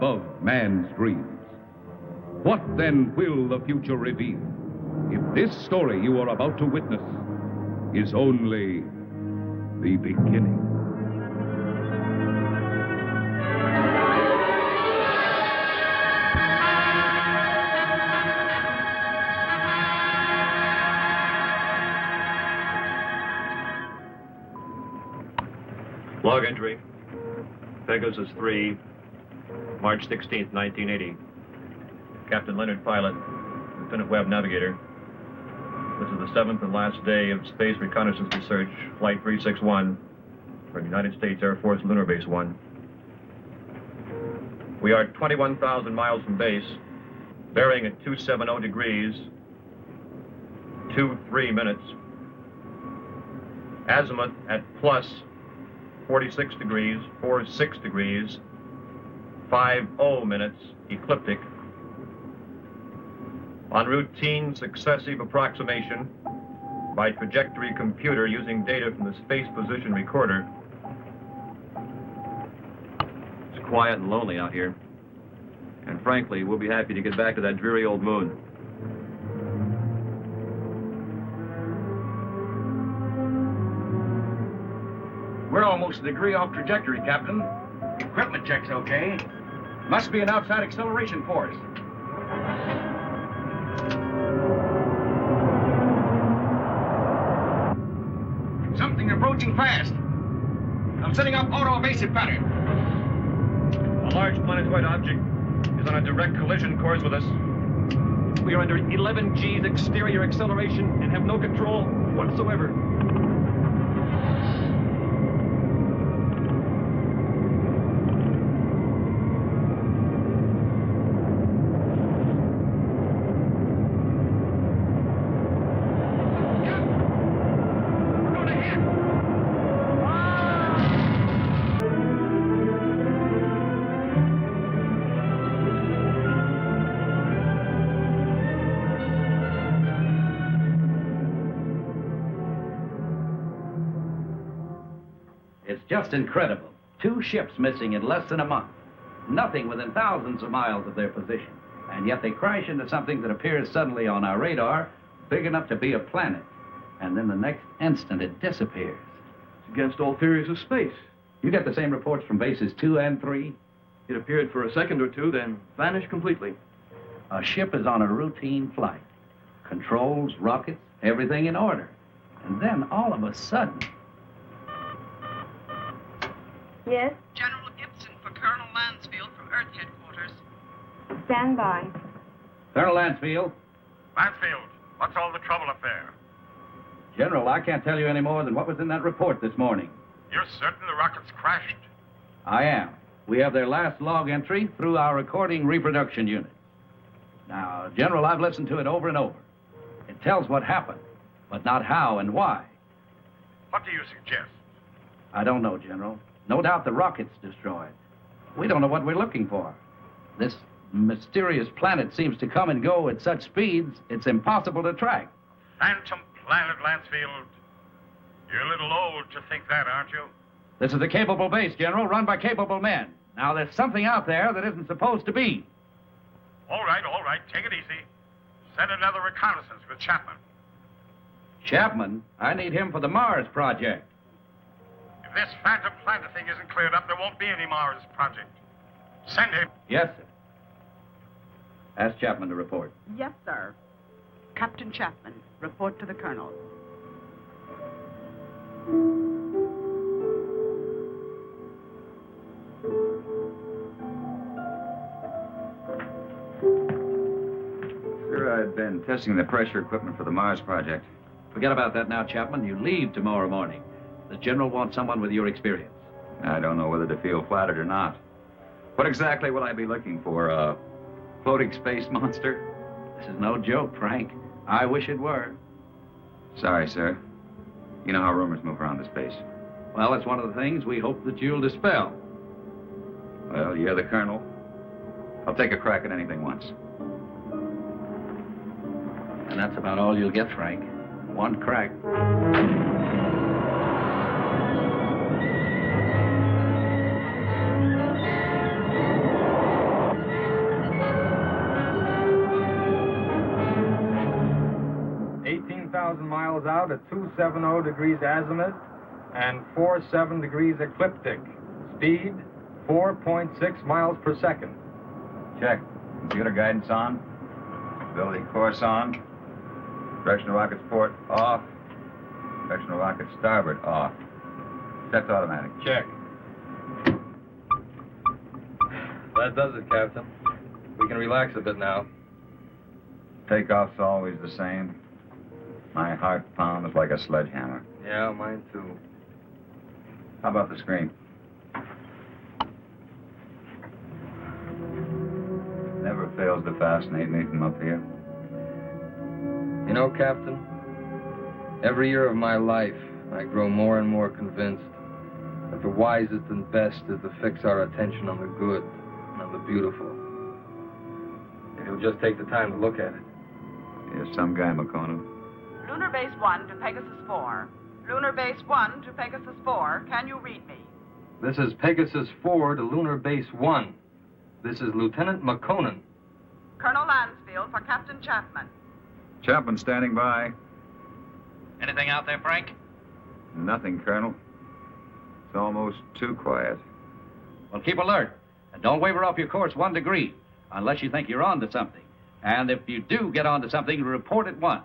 above man's dreams. What then will the future reveal if this story you are about to witness is only the beginning? Log entry. Pegasus 3, March 16th, 1980. Captain Leonard, pilot. Lieutenant Webb, navigator. This is the 7th and last day of Space Reconnaissance Research, Flight 361, from United States Air Force Lunar Base 1. We are 21,000 miles from base, bearing at 270 degrees, 23 minutes. Azimuth at plus 46 degrees, 46 degrees, 50 minutes, ecliptic. On routine successive approximation by trajectory computer using data from the Space Position Recorder. It's quiet and lonely out here. And frankly, we'll be happy to get back to that dreary old moon. We're almost a degree off trajectory, Captain. Equipment check's okay. Must be an outside acceleration force. Something approaching fast. I'm setting up auto-evasive pattern. A large planetoid object is on a direct collision course with us. We are under 11 G's exterior acceleration and have no control whatsoever. It's just incredible. 2 ships missing in less than a month. Nothing within thousands of miles of their position. And yet they crash into something that appears suddenly on our radar, big enough to be a planet. And then the next instant it disappears. It's against all theories of space. You get the same reports from bases 2 and 3? It appeared for a second or two, then vanished completely. A ship is on a routine flight. Controls, rockets, everything in order. And then all of a sudden... Yes? General Gibson for Colonel Lansfield from Earth Headquarters. Stand by. Colonel Lansfield. Lansfield, what's all the trouble up there? General, I can't tell you any more than what was in that report this morning. You're certain the rockets crashed? I am. We have their last log entry through our recording reproduction unit. Now, General, I've listened to it over and over. It tells what happened, but not how and why. What do you suggest? I don't know, General. No doubt the rocket's destroyed. We don't know what we're looking for. This mysterious planet seems to come and go at such speeds, it's impossible to track. Phantom planet, Lansfield. You're a little old to think that, aren't you? This is a capable base, General, run by capable men. Now, there's something out there that isn't supposed to be. All right, take it easy. Send another reconnaissance with Chapman. Chapman? I need him for the Mars project. If this phantom planet thing isn't cleared up, there won't be any Mars project. Send him. Yes, sir. Ask Chapman to report. Yes, sir. Captain Chapman, report to the Colonel. Sir, I've been testing the pressure equipment for the Mars project. Forget about that now, Chapman. You leave tomorrow morning. The General wants someone with your experience. I don't know whether to feel flattered or not. What exactly will I be looking for? A floating space monster? This is no joke, Frank. I wish it were. Sorry, sir. You know how rumors move around the space. Well, it's one of the things we hope that you'll dispel. Well, you're the Colonel. I'll take a crack at anything once. And that's about all you'll get, Frank. One crack. 4,000 miles out at 270 degrees azimuth and 47 degrees ecliptic. Speed, 4.6 miles per second. Check. Computer guidance on. Stability course on. Direction of rocket's port off. Direction of rocket starboard off. Set to automatic. Check. That does it, Captain. We can relax a bit now. Takeoff's always the same. My heart pounds like a sledgehammer. Yeah, mine too. How about the screen? Never fails to fascinate me from up here. You know, Captain, every year of my life, I grow more and more convinced that the wisest and best is to fix our attention on the good and on the beautiful. If you'll just take the time to look at it. You're some guy, McCona. Lunar Base 1 to Pegasus 4. Lunar Base 1 to Pegasus 4. Can you read me? This is Pegasus 4 to Lunar Base 1. This is Lieutenant McConan. Colonel Lansfield for Captain Chapman. Chapman standing by. Anything out there, Frank? Nothing, Colonel. It's almost too quiet. Well, keep alert. And don't waver off your course 1 degree, unless you think you're on to something. And if you do get on to something, report at once.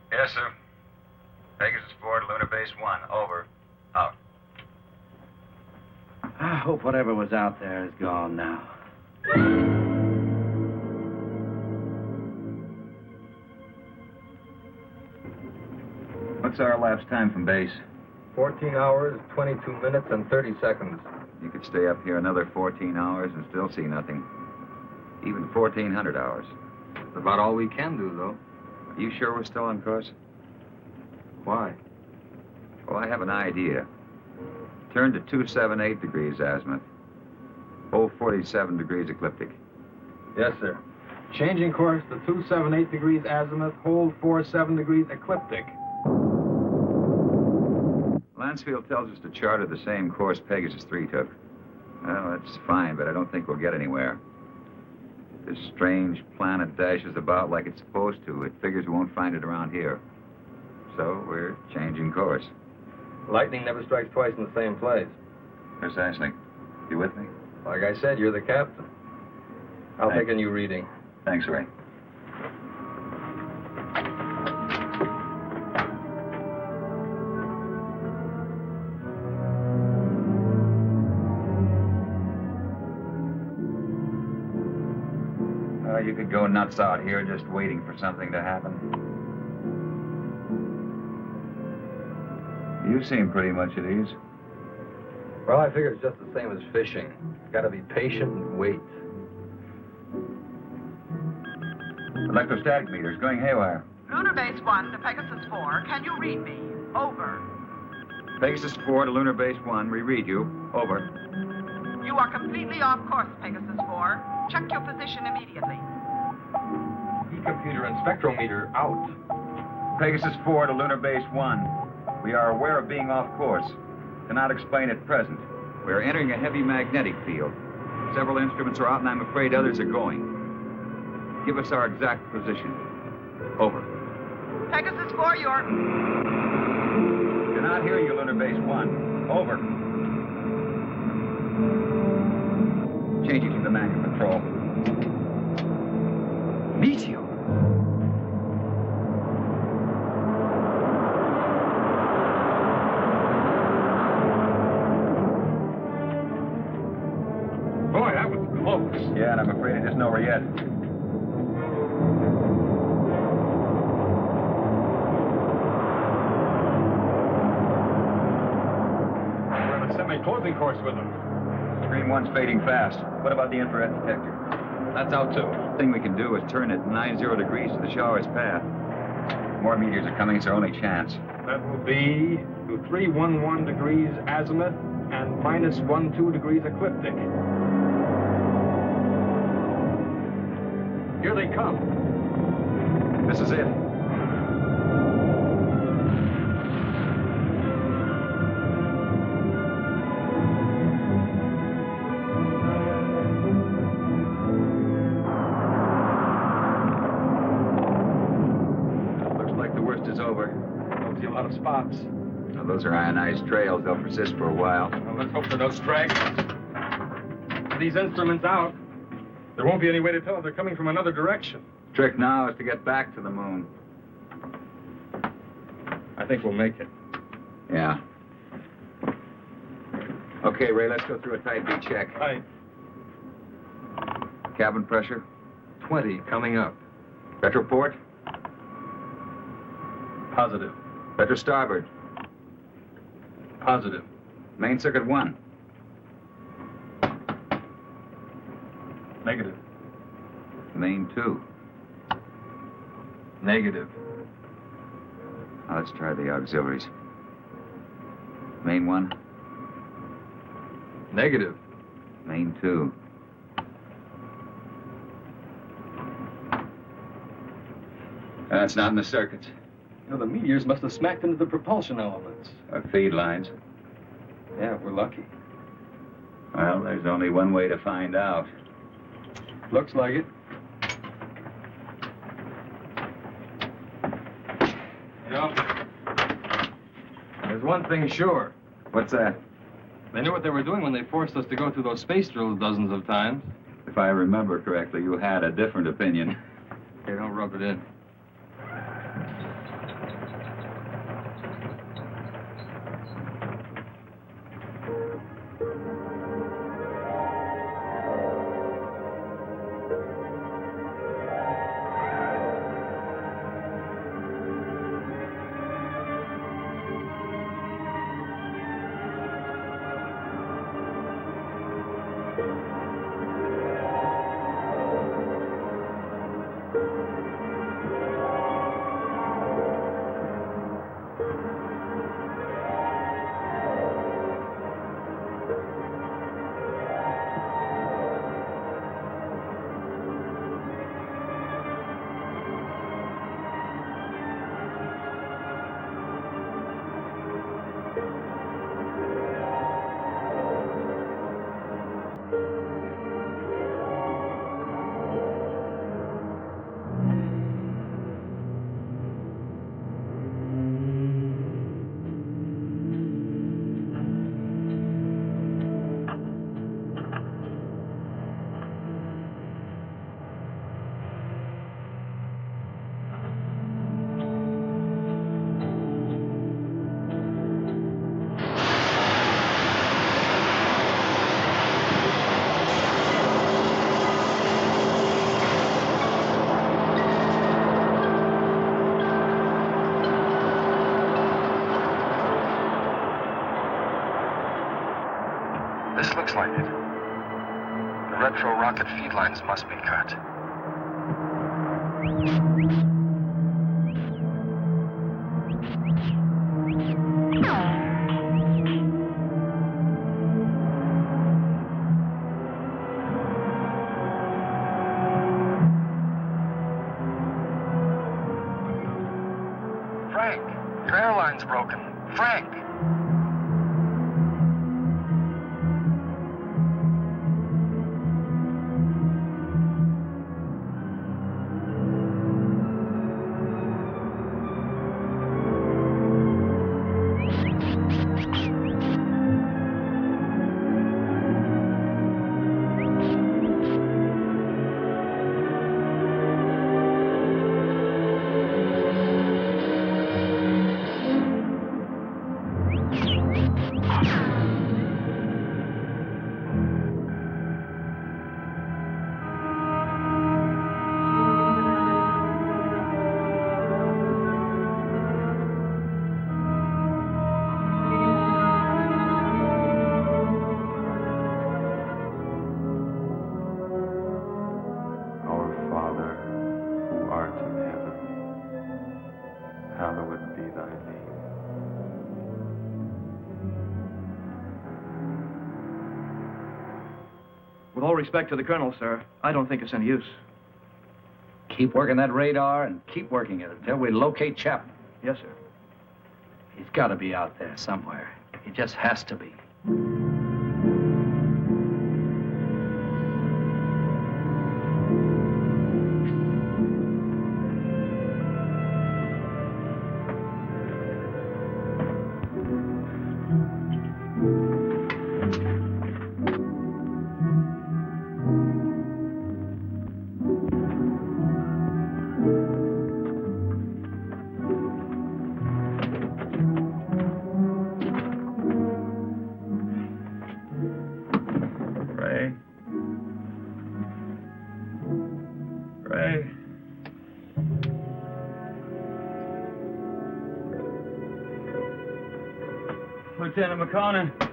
Yes, sir. Pegasus 4 to Lunar Base 1. Over. Out. I hope whatever was out there is gone now. What's our elapsed time from base? 14 hours, 22 minutes, and 30 seconds. You could stay up here another 14 hours and still see nothing. Even 1,400 hours. That's about all we can do, though. Are you sure we're still on course? Why? Well, I have an idea. Turn to 278 degrees azimuth. Hold 47 degrees ecliptic. Yes, sir. Changing course to 278 degrees azimuth, hold 47 degrees ecliptic. Lansfield tells us to charter the same course Pegasus 3 took. Well, that's fine, but I don't think we'll get anywhere. This strange planet dashes about like it's supposed to. It figures we won't find it around here. So we're changing course. Lightning never strikes twice in the same place. Precisely. You with me? Like I said, you're the captain. I'll take a new reading. Thanks, Ray. You could go nuts out here just waiting for something to happen. You seem pretty much at ease. Well, I figure it's just the same as fishing. Gotta be patient and wait. Electrostatic meters going haywire. Lunar Base 1 to Pegasus 4. Can you read me? Over. Pegasus 4 to Lunar Base 1. We read you. Over. You are completely off course, Pegasus 4. Check your position immediately. E-computer and spectrometer out. Pegasus 4 to Lunar Base 1. We are aware of being off course. Cannot explain at present. We are entering a heavy magnetic field. Several instruments are out, and I'm afraid others are going. Give us our exact position. Over. Pegasus 4, you're... Cannot hear you, Lunar Base 1. Over. Changing to the manual control. Meteor. Boy, that was close. Yeah, and I'm afraid it isn't over yet. We're on a semi-closing course with them. Screen 1's fading fast. What about the infrared detector? That's out, too. The thing we can do is turn it 90 degrees to the shower's path. More meteors are coming. It's our only chance. That will be to 311 degrees azimuth and minus 12 degrees ecliptic. Here they come. This is it. Looks like the worst is over. a lot of spots. Now, those are ionized trails. They'll persist for a while. Well, let's hope for no stragglers. With these instruments out, there won't be any way to tell if they're coming from another direction. Trick now is to get back to the moon. I think we'll make it. Yeah. Okay, Ray, let's go through a type B check. Right. Cabin pressure? 20 coming up. Retroport? Positive. Retro starboard? Positive. Main circuit 1? Negative. Main 2? Negative. Now let's try the auxiliaries. Main 1? Negative. Main 2? That's not in the circuits. You know, the meteors must have smacked into the propulsion elements. Or feed lines. Yeah, we're lucky. Well, there's only one way to find out. Looks like it. You know, there's one thing sure. What's that? They knew what they were doing when they forced us to go through those space drills dozens of times. If I remember correctly, you had a different opinion. Hey, don't rub it in. This looks like it. The retro rocket feed lines must be cut. Frank, your airline's broken. Frank! With all respect to the colonel, sir, I don't think it's any use. Keep working that radar and keep working it until we locate Chapman. Yes, sir. He's got to be out there somewhere. He just has to be. Ray. Lieutenant McConnell.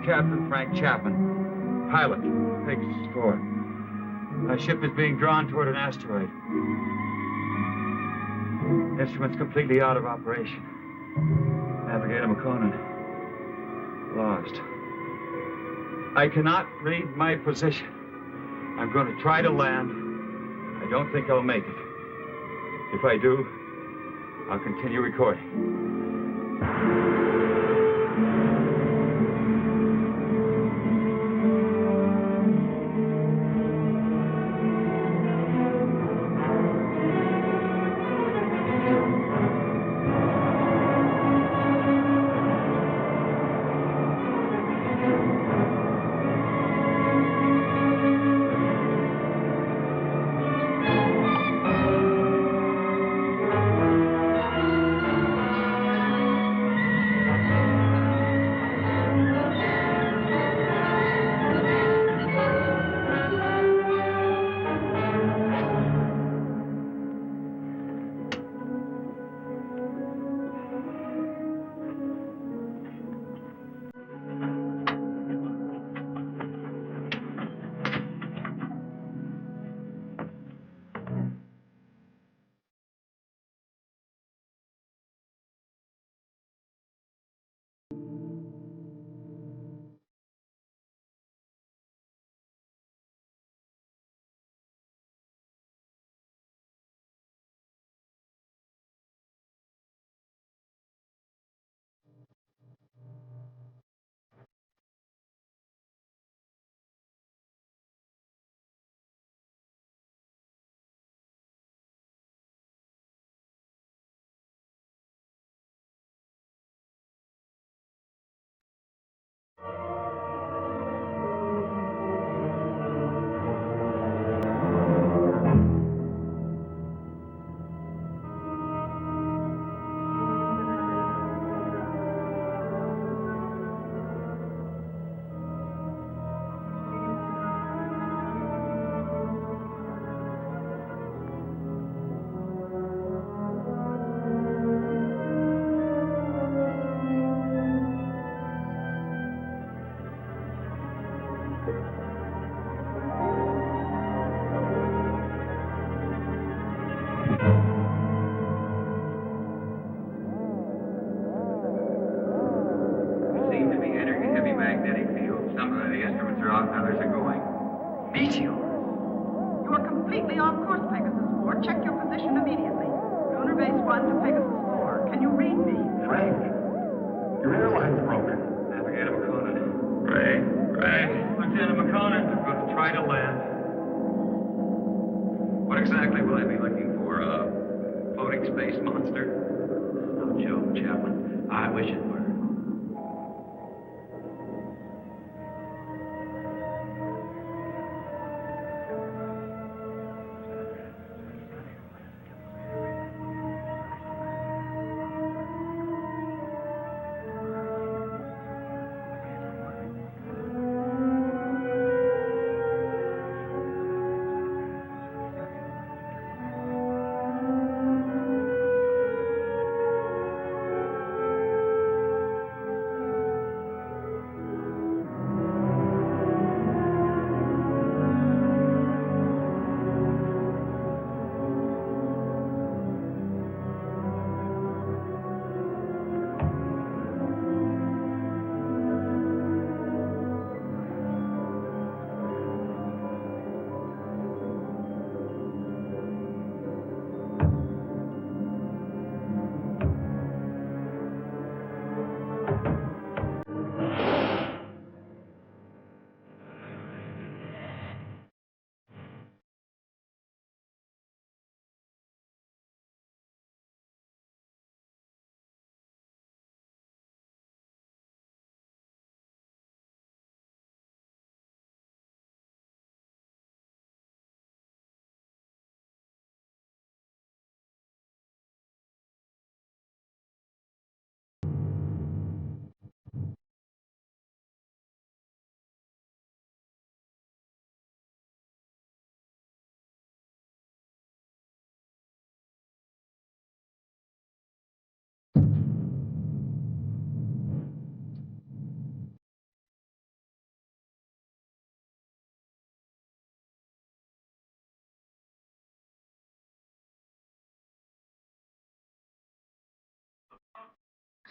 Captain Frank Chapman, pilot, Pegasus 4. My ship is being drawn toward an asteroid. Instruments completely out of operation. Navigator McConan, lost. I cannot read my position. I'm going to try to land. I don't think I'll make it. If I do, I'll continue recording.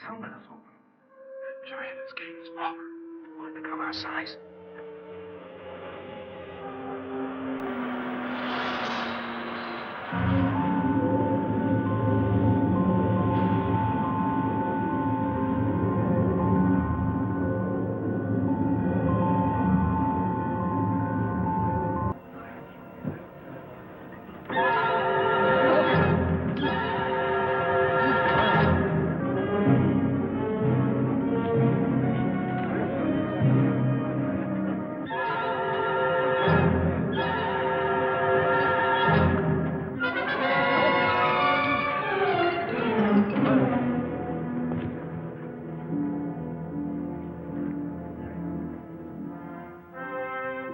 Someone is open. Giant, this game is over. Want to become our size?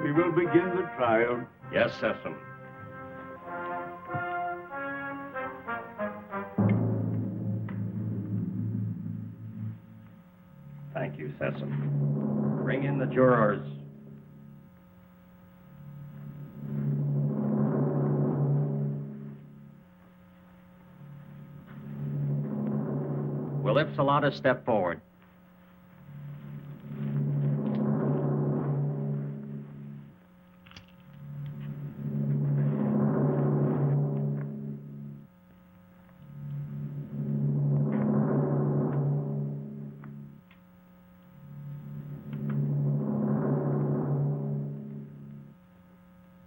We will begin the trial. Yes, Sessom. Thank you, Sessom. Bring in the jurors. Will Ipsilata step forward?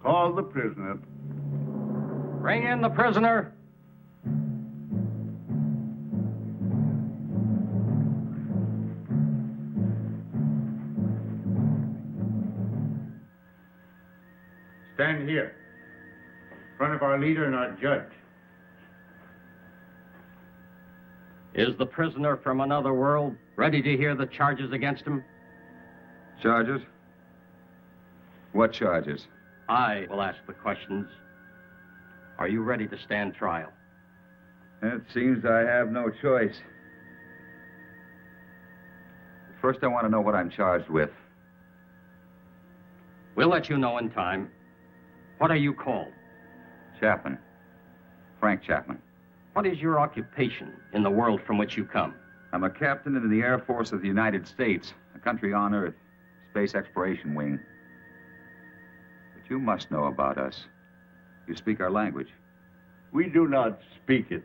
Call the prisoner. Bring in the prisoner. Stand here, in front of our leader and our judge. Is the prisoner from another world ready to hear the charges against him? Charges? What charges? I will ask the questions. Are you ready to stand trial? It seems I have no choice. First, I want to know what I'm charged with. We'll let you know in time. What are you called? Chapman. Frank Chapman. What is your occupation in the world from which you come? I'm a captain in the Air Force of the United States, a country on Earth, Space Exploration Wing. But you must know about us. You speak our language. We do not speak it.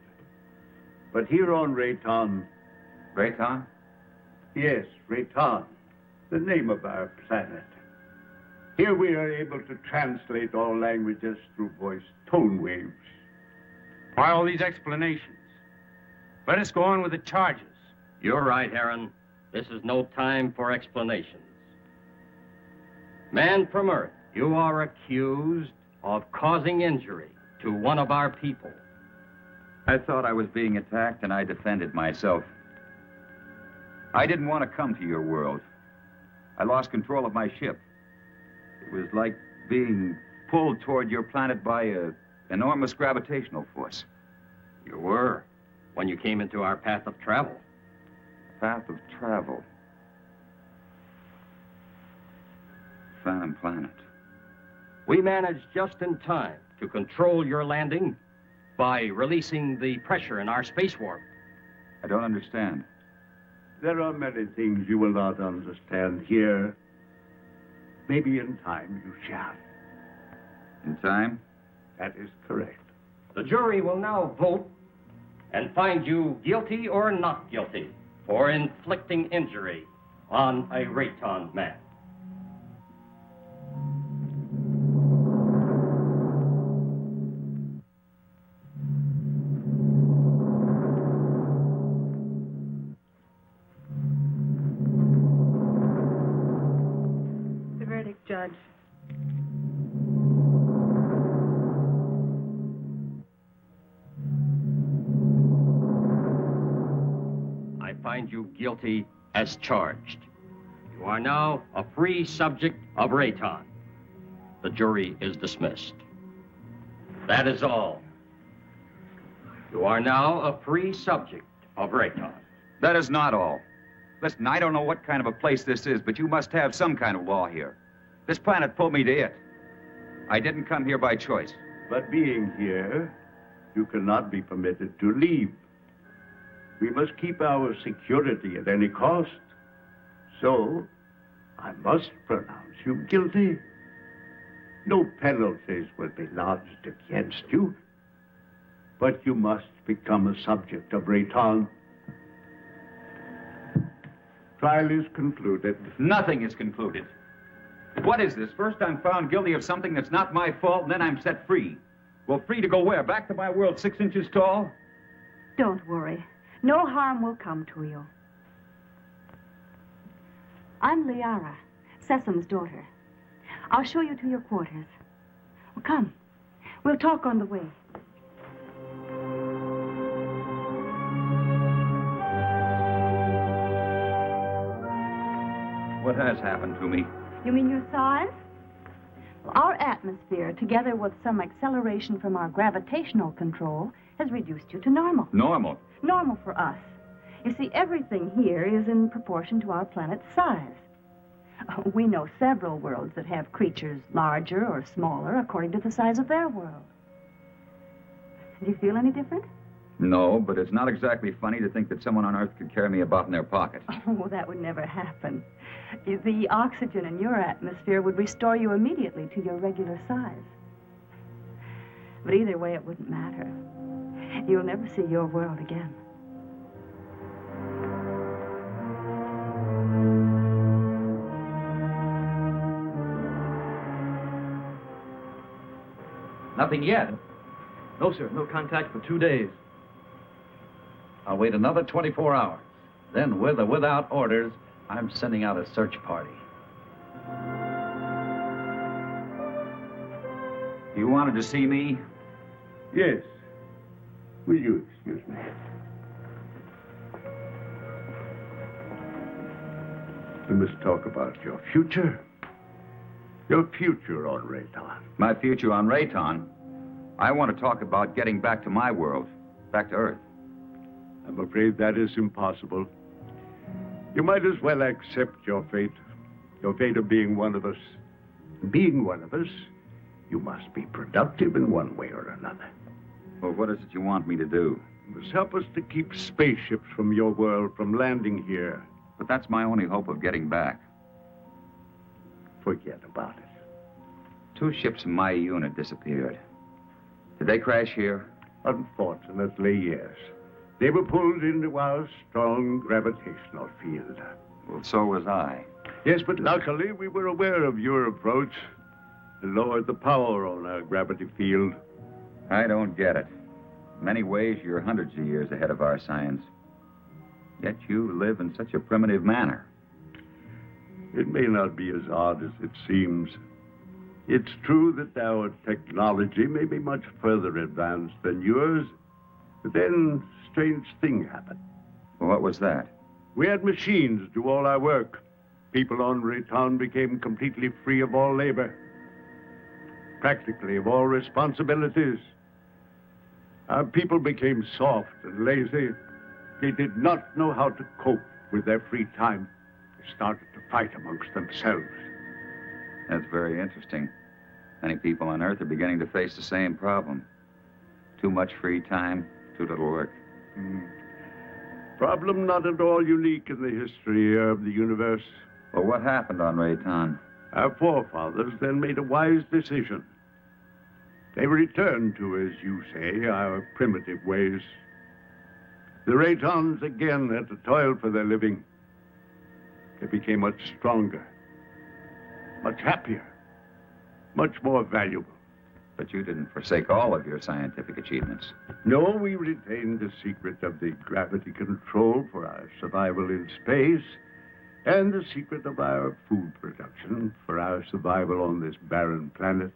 But here on Rayton... Rayton? Yes, Rayton, the name of our planet. Here we are able to translate all languages through voice tone waves. Why all these explanations? Let us go on with the charges. You're right, Heron. This is no time for explanations. Man from Earth, you are accused of causing injury to one of our people. I thought I was being attacked, and I defended myself. I didn't want to come to your world. I lost control of my ship. It was like being pulled toward your planet by an enormous gravitational force. You were, when you came into our path of travel. Path of travel. Phantom Planet. We managed just in time to control your landing by releasing the pressure in our space warp. I don't understand. There are many things you will not understand here. Maybe in time you shall. In time? That is correct. The jury will now vote and find you guilty or not guilty for inflicting injury on a Rayton man. The verdict, Judge. I find you guilty as charged. You are now a free subject of Rayton. The jury is dismissed. That is all. You are now a free subject of Rayton. That is not all. Listen, I don't know what kind of a place this is, but you must have some kind of law here. This planet pulled me to it. I didn't come here by choice. But being here, you cannot be permitted to leave. We must keep our security at any cost. So, I must pronounce you guilty. No penalties will be lodged against you. But you must become a subject of Rayton. Trial is concluded. Nothing is concluded. What is this? First I'm found guilty of something that's not my fault, and then I'm set free. Well, free to go where? Back to my world 6 inches tall? Don't worry. No harm will come to you. I'm Liara, Sesam's daughter. I'll show you to your quarters. Well, come. We'll talk on the way. What has happened to me? You mean your size? Well, our atmosphere, together with some acceleration from our gravitational control, has reduced you to normal. Normal? Normal for us. You see, everything here is in proportion to our planet's size. We know several worlds that have creatures larger or smaller according to the size of their world. Do you feel any different? No, but it's not exactly funny to think that someone on Earth could carry me about in their pocket. Oh, that would never happen. The oxygen in your atmosphere would restore you immediately to your regular size. But either way, it wouldn't matter. You'll never see your world again. Nothing yet. No, sir. No contact for 2 days. I'll wait another 24 hours. Then, with or without orders, I'm sending out a search party. You wanted to see me? Yes. Will you excuse me? We must talk about your future. Your future on Rayton. My future on Rayton? I want to talk about getting back to my world, back to Earth. I'm afraid that is impossible. You might as well accept your fate of being one of us. Being one of us, you must be productive in one way or another. Well, what is it you want me to do? You must help us to keep spaceships from your world from landing here. But that's my only hope of getting back. Forget about it. 2 ships in my unit disappeared. Did they crash here? Unfortunately, yes. They were pulled into our strong gravitational field. Well, so was I. Yes, but luckily we were aware of your approach and lowered the power on our gravity field. I don't get it. In many ways, you're hundreds of years ahead of our science. Yet you live in such a primitive manner. It may not be as odd as it seems. It's true that our technology may be much further advanced than yours, but then a strange thing happened. Well, what was that? We had machines do all our work. People on Rayton became completely free of all labor, practically of all responsibilities. Our people became soft and lazy. They did not know how to cope with their free time. They started to fight amongst themselves. That's very interesting. Many people on Earth are beginning to face the same problem. Too much free time, too little work. Problem not at all unique in the history of the universe. Well, what happened on Rayton? Our forefathers then made a wise decision. They returned to, as you say, our primitive ways. The Raytons again had to toil for their living. They became much stronger, much happier, much more valuable. But you didn't forsake all of your scientific achievements. No, we retained the secret of the gravity control for our survival in space, and the secret of our food production for our survival on this barren planet.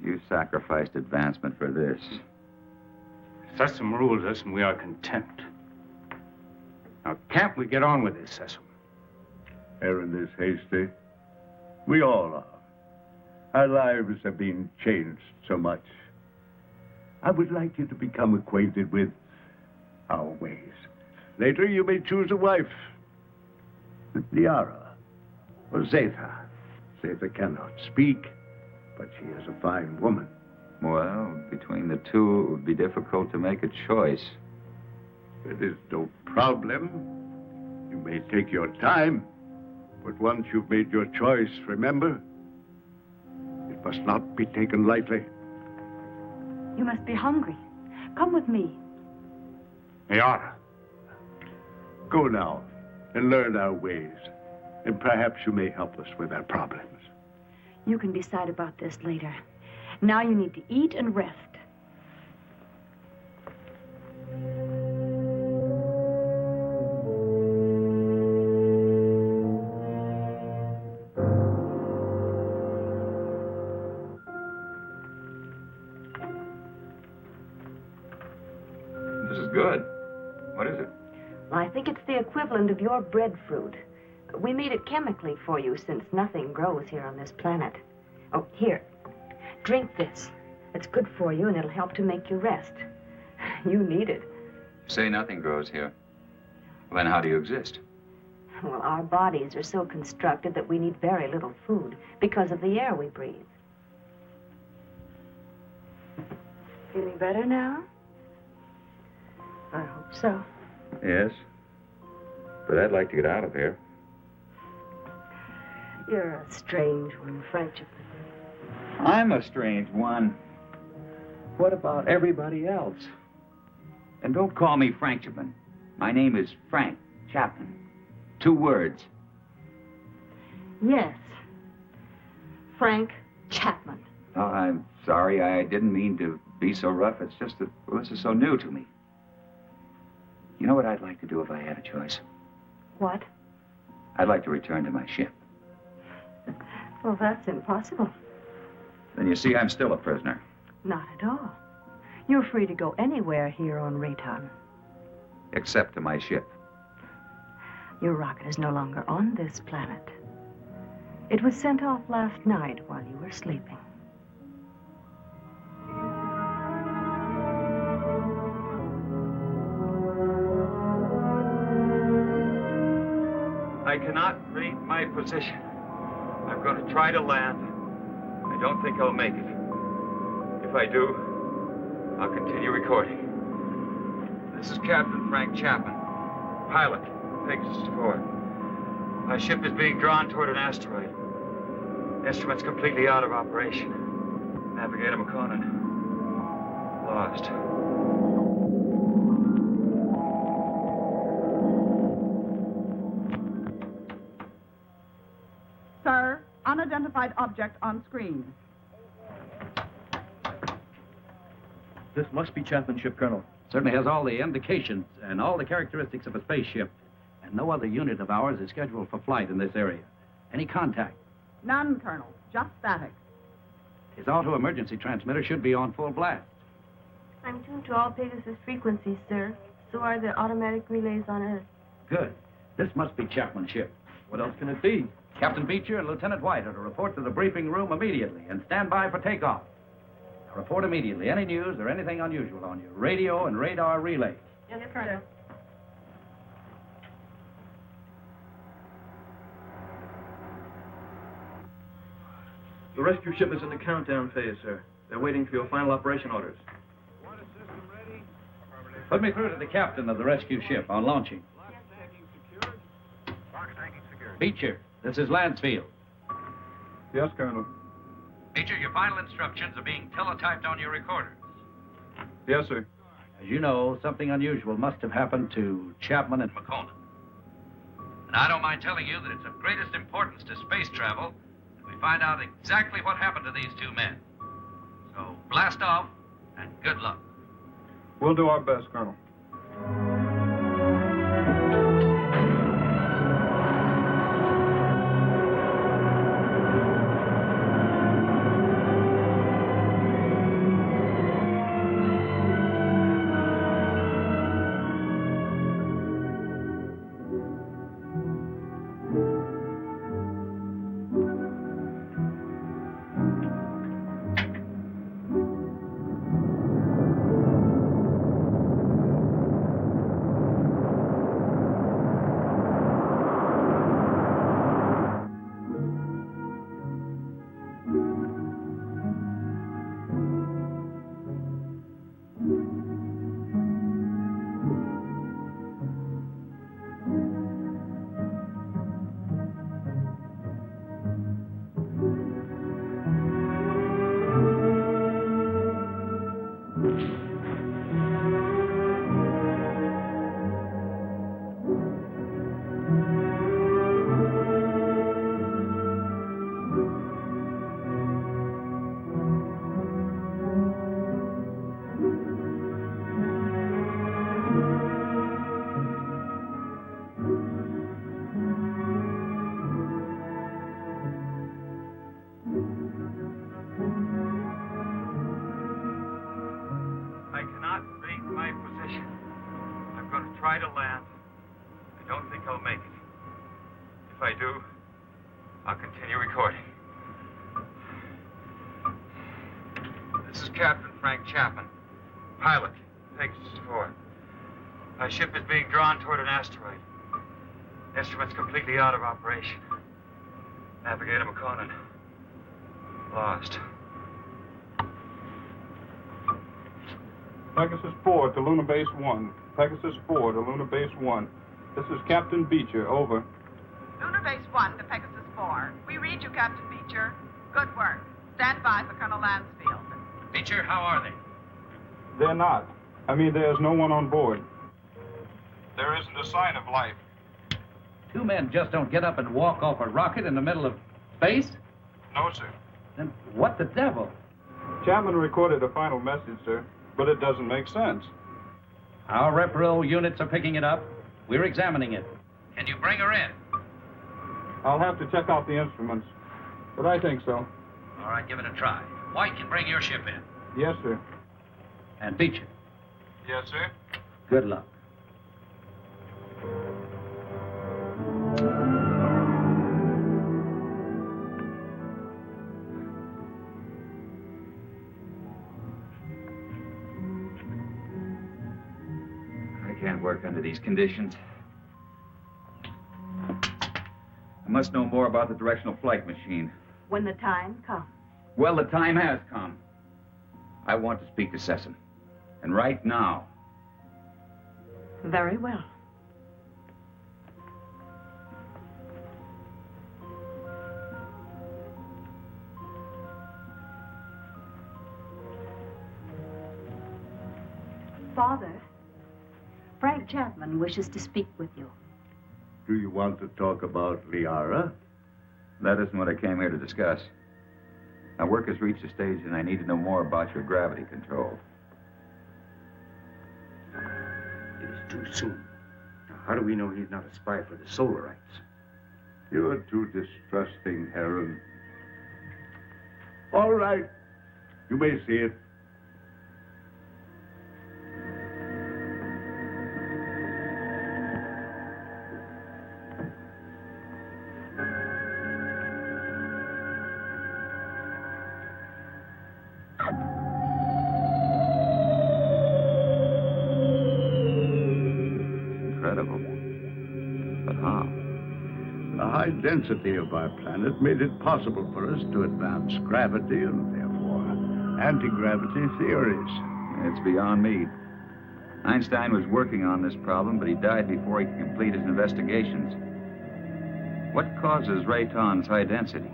You sacrificed advancement for this. Sesame rules us, and we are content. Now, can't we get on with this, Sesame? Errand is hasty. We all are. Our lives have been changed so much. I would like you to become acquainted with our ways. Later, you may choose a wife. With Liara or Zeta. Zeta cannot speak, but she is a fine woman. Well, between the two, it would be difficult to make a choice. It is no problem. You may take your time, but once you've made your choice, remember, it must not be taken lightly. You must be hungry. Come with me. Ayara. Go now and learn our ways, and perhaps you may help us with our problems. You can decide about this later. Now you need to eat and rest. This is good. What is it? Well, I think it's the equivalent of your breadfruit. We made it chemically for you since nothing grows here on this planet. Oh, here. Drink this. It's good for you and it'll help to make you rest. You need it. You say nothing grows here. Well, then how do you exist? Well, our bodies are so constructed that we need very little food because of the air we breathe. Feeling better now? I hope so. Yes. But I'd like to get out of here. You're a strange one, Frank. I'm a strange one. What about everybody else? And don't call me Frank Chapman. My name is Frank Chapman. 2 words. Yes. Frank Chapman. Oh, I'm sorry. I didn't mean to be so rough. It's just that, well, this is so new to me. You know what I'd like to do if I had a choice? What? I'd like to return to my ship. Well, that's impossible. Then you see, I'm still a prisoner. Not at all. You're free to go anywhere here on Rayton. Except to my ship. Your rocket is no longer on this planet. It was sent off last night while you were sleeping. I cannot read my position. I'm going to try to land. I don't think I'll make it. If I do, I'll continue recording. This is Captain Frank Chapman, pilot, Pegasus 4. My ship is being drawn toward an asteroid. Instruments completely out of operation. Navigator McConan, lost. Sir, unidentified object on screen. This must be Chapman's ship, Colonel. Certainly has all the indications and all the characteristics of a spaceship. And no other unit of ours is scheduled for flight in this area. Any contact? None, Colonel. Just static. His auto-emergency transmitter should be on full blast. I'm tuned to all Pegasus frequencies, sir. So are the automatic relays on Earth. Good. This must be Chapman's ship. What else can it be? Captain Beecher and Lieutenant White are to report to the briefing room immediately and stand by for takeoff. Now report immediately any news or anything unusual on your radio and radar relays. Yes, Colonel. The rescue ship is in the countdown phase, sir. They're waiting for your final operation orders. Put me through to the captain of the rescue ship on launching. Beecher, this is Lansfield. Yes, Colonel. Beecher, your final instructions are being teletyped on your recorders. Yes, sir. As you know, something unusual must have happened to Chapman and McConan. And I don't mind telling you that it's of greatest importance to space travel that we find out exactly what happened to these 2 men. So blast off, and good luck. We'll do our best, Colonel. I'll continue recording. This is Captain Frank Chapman, pilot, Pegasus 4. My ship is being drawn toward an asteroid. Instruments completely out of operation. Navigator McConan, lost. Pegasus 4 to Lunar Base 1. Pegasus 4 to Lunar Base 1. This is Captain Beecher, over. Lunar Base 1 to Pegasus 4. We read you, Captain Beecher. Good work. Stand by for Colonel Lansfield. Beecher, how are they? They're not. I mean, there's no one on board. There isn't a sign of life. Two men just don't get up and walk off a rocket in the middle of space? No, sir. Then what the devil? Chapman recorded a final message, sir, but it doesn't make sense. Our repro units are picking it up. We're examining it. Can you bring her in? I'll have to check out the instruments, but I think so. All right, give it a try. White can bring your ship in. Yes, sir. And Beecher, Yes, sir. good luck. I can't work under these conditions. I must know more about the directional flight machine. When the time comes. Well, the time has come. I want to speak to Sesson. And right now. Very well. Father, Frank Chapman wishes to speak with you. Do you want to talk about Liara? That isn't what I came here to discuss. My work has reached a stage and I need to know more about your gravity control. It is too soon. Now, how do we know he's not a spy for the Solarites? You're too distrusting, Heron. All right. You may see it. Incredible. But how? The high density of our planet made it possible for us to advance gravity and therefore anti-gravity theories. It's beyond me. Einstein was working on this problem, but he died before he could complete his investigations. What causes Rayton's high density?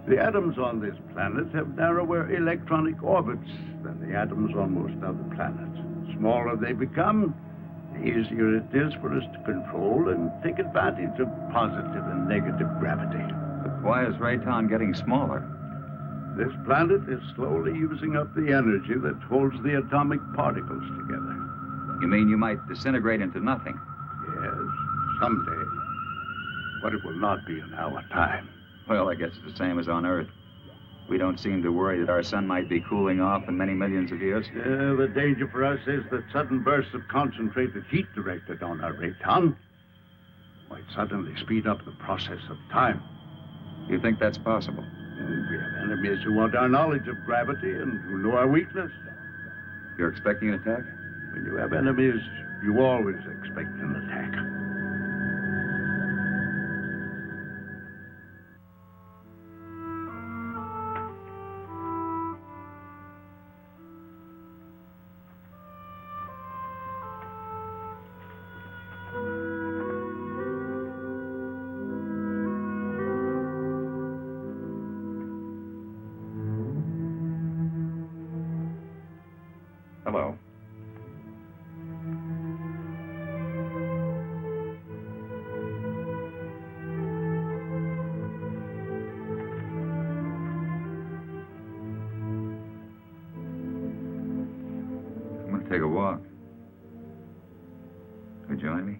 The atoms on this planet have narrower electronic orbits than the atoms on most other planets. The smaller they become, the easier it is for us to control and take advantage of positive and negative gravity. But why is Rayton getting smaller? This planet is slowly using up the energy that holds the atomic particles together. You mean you might disintegrate into nothing? Yes, someday. But it will not be in our time. Well, I guess it's the same as on Earth. We don't seem to worry that our sun might be cooling off in many millions of years. The danger for us is that sudden bursts of concentrated heat directed on our Rayton might suddenly speed up the process of time. You think that's possible? We have enemies who want our knowledge of gravity and who know our weakness. You're expecting an attack? When you have enemies, you always expect an attack. Hello. I'm going to take a walk. Will you join me?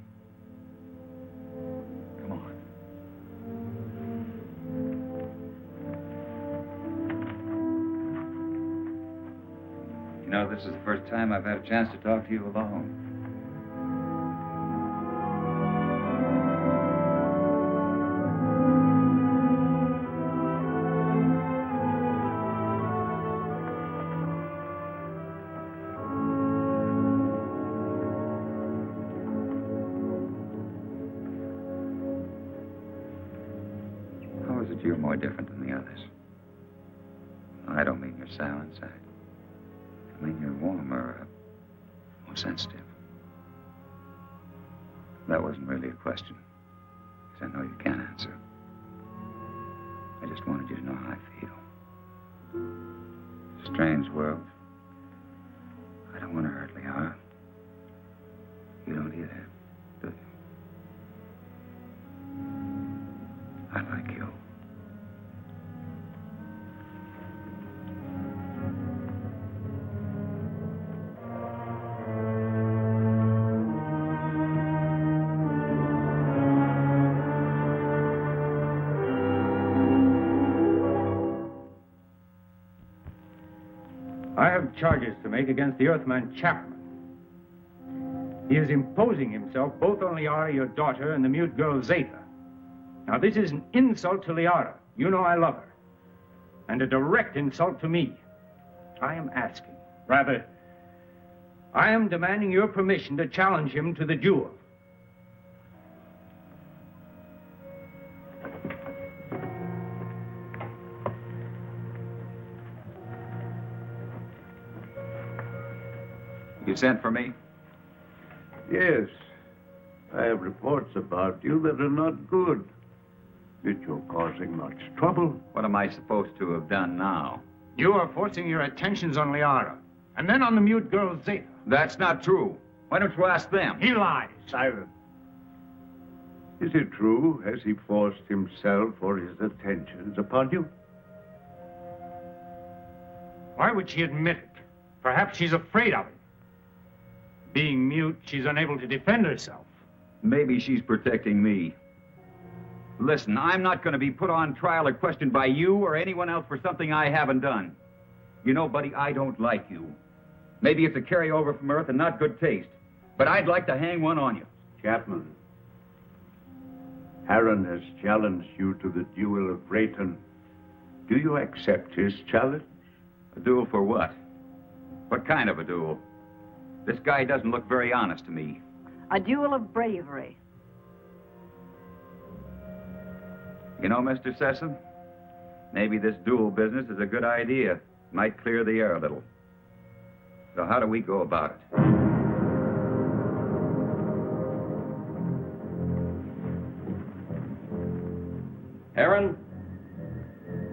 Come on. You know, this is the first time I've had a chance to talk to you alone. But you're more different than the others. I don't mean you're sour inside. I mean you're warmer, more sensitive. That wasn't really a question, because I know you can't answer. I just wanted you to know how I feel. Strange world. I don't want to hurt Liara. You don't either, do you? I like you. I have charges to make against the Earthman Chapman. He is imposing himself both on Liara, your daughter, and the mute girl Zeta. Now, this is an insult to Liara. You know I love her. And a direct insult to me. I am asking, rather, I am demanding your permission to challenge him to the duel. You sent for me? Yes. I have reports about you that are not good. That you're causing much trouble. What am I supposed to have done now? You are forcing your attentions on Liara, and then on the mute girl Zeta. That's not true. Why don't you ask them? He lies. Silence. Is it true? Has he forced himself or his attentions upon you? Why would she admit it? Perhaps she's afraid of it. Being mute, she's unable to defend herself. Maybe she's protecting me. Listen, I'm not going to be put on trial or questioned by you or anyone else for something I haven't done. You know, buddy, I don't like you. Maybe it's a carryover from Earth and not good taste, but I'd like to hang one on you. Chapman, Harron has challenged you to the duel of Rayton. Do you accept his challenge? A duel for what? What kind of a duel? This guy doesn't look very honest to me. A duel of bravery. You know, Mr. Sessom, maybe this duel business is a good idea. Might clear the air a little. So how do we go about it? Aaron,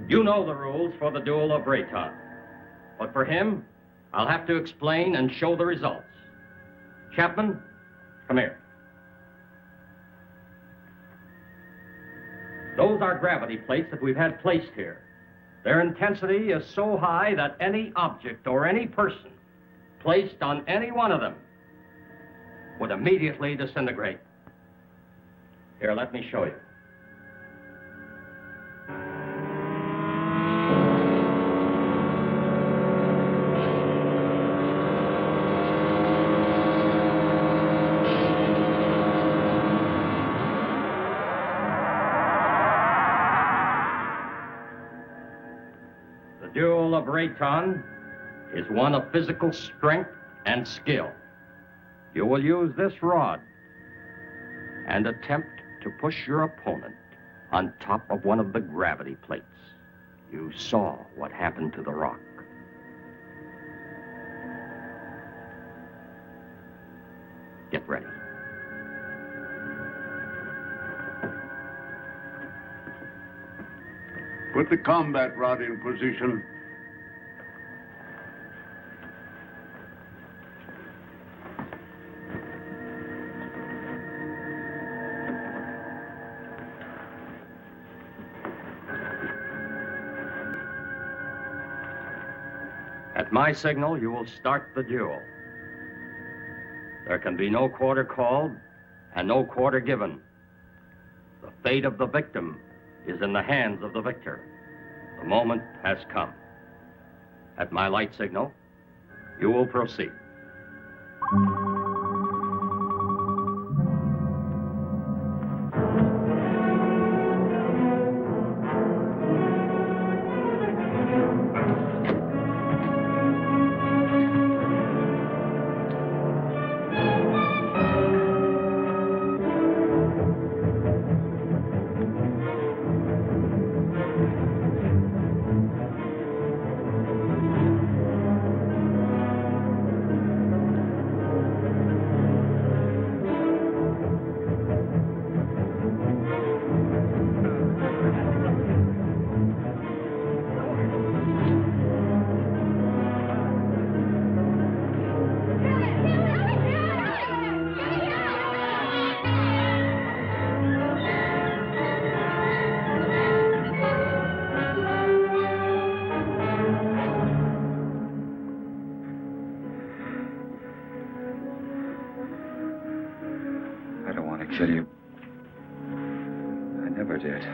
you know the rules for the duel of Rayton. But for him, I'll have to explain and show the results. Chapman, come here. Those are gravity plates that we've had placed here. Their intensity is so high that any object or any person placed on any one of them would immediately disintegrate. Here, let me show you. The duel of Rayton is one of physical strength and skill. You will use this rod and attempt to push your opponent on top of one of the gravity plates. You saw what happened to the rock. Get ready. Put the combat rod in position. At my signal, you will start the duel. There can be no quarter called and no quarter given. The fate of the victim is in the hands of the victor. The moment has come. At my light signal, you will proceed. kill you. I never did.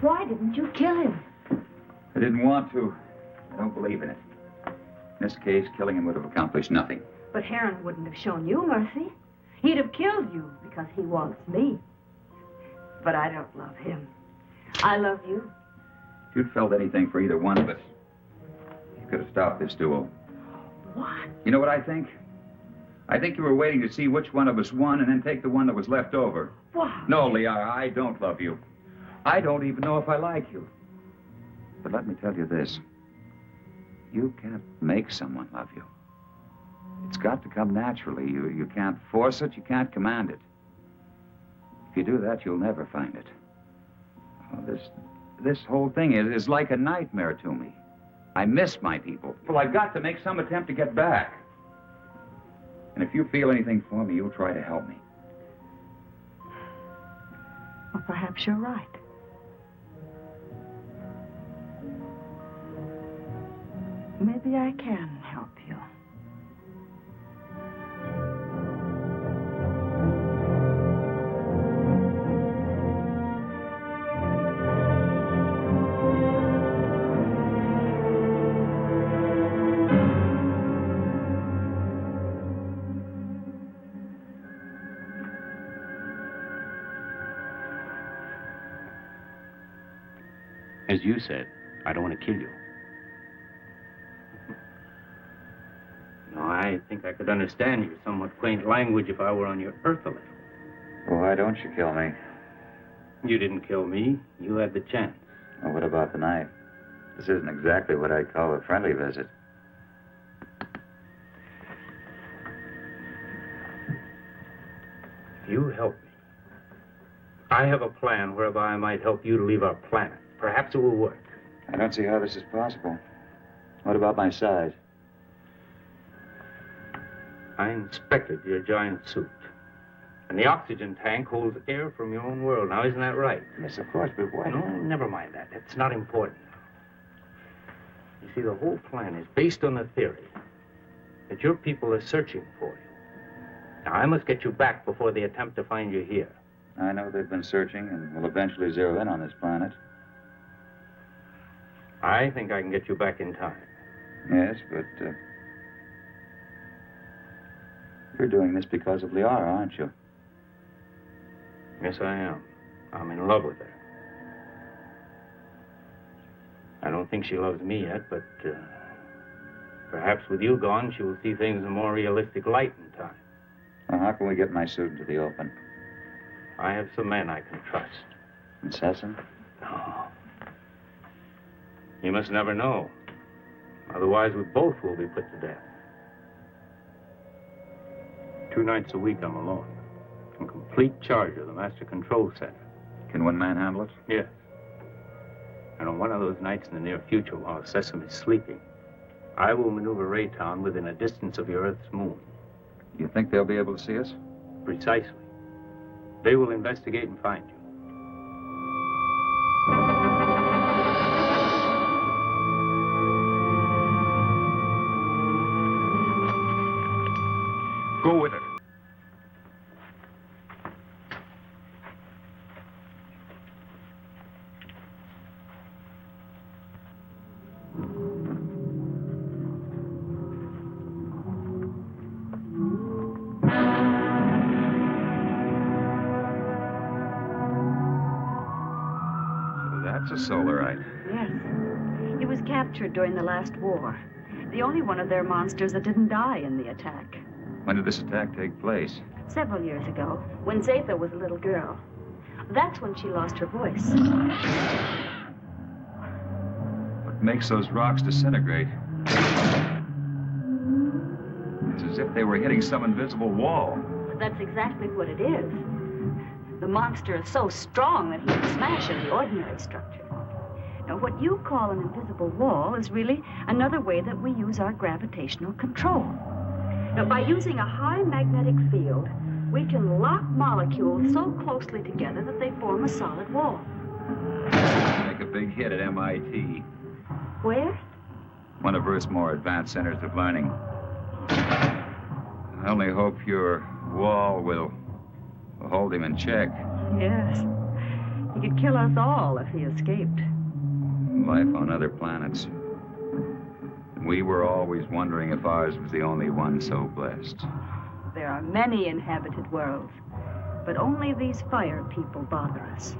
Why didn't you kill him? I didn't want to. I don't believe in it. In this case, killing him would have accomplished nothing. But Heron wouldn't have shown you mercy. He'd have killed you because he wants me. But I don't love him. I love you. If you'd felt anything for either one of us, you could have stopped this duel. What? You know what I think? I think you were waiting to see which one of us won and then take the one that was left over. What? No, Liara, I don't love you. I don't even know if I like you. But let me tell you this. You can't make someone love you. It's got to come naturally. You can't force it, you can't command it. If you do that, you'll never find it. Oh, this whole thing is like a nightmare to me. I miss my people. Well, I've got to make some attempt to get back. And if you feel anything for me, you'll try to help me. Well, perhaps you're right. Maybe I can help you. As you said, I don't want to kill you. No, I think I could understand your somewhat quaint language if I were on your earth a little. Well, why don't you kill me? You didn't kill me. You had the chance. Well, what about the knife? This isn't exactly what I'd call a friendly visit. You help me. I have a plan whereby I might help you to leave our planet. Perhaps it will work. I don't see how this is possible. What about my size? I inspected your giant suit. And the oxygen tank holds air from your own world. Now, isn't that right? Yes, of course, but why? No, never mind that. It's not important. You see, the whole plan is based on the theory that your people are searching for you. Now, I must get you back before they attempt to find you here. I know they've been searching and will eventually zero in on this planet. I think I can get you back in time. Yes, but you're doing this because of Liara, aren't you? Yes, I am. I'm in love with her. I don't think she loves me yet, but perhaps with you gone, she will see things in a more realistic light in time. Well, how can we get my suit into the open? I have some men I can trust. Incessant? No. You must never know. Otherwise, we both will be put to death. 2 nights a week, I'm alone. In complete charge of the Master Control Center. Can one man handle it? Yes. And on one of those nights in the near future, while Sesame's sleeping, I will maneuver Raytown within a distance of your Earth's moon. You think they'll be able to see us? Precisely. They will investigate and find you. Go with her. So that's a Solarite. Yes. He was captured during the last war. The only one of their monsters that didn't die in the attack. When did this attack take place? Several years ago, when Zatha was a little girl. That's when she lost her voice. What makes those rocks disintegrate? It's as if if they were hitting some invisible wall. That's exactly what it is. The monster is so strong that he can smash any ordinary structure. Now, what you call an invisible wall is really another way that we use our gravitational control. Now, by using a high magnetic field, we can lock molecules so closely together that they form a solid wall. Make a big hit at MIT. Where? One of Earth's more advanced centers of learning. I only hope your wall will hold him in check. Yes. He could kill us all if he escaped. Life on other planets. We were always wondering if ours was the only one so blessed. There are many inhabited worlds, but only these fire people bother us.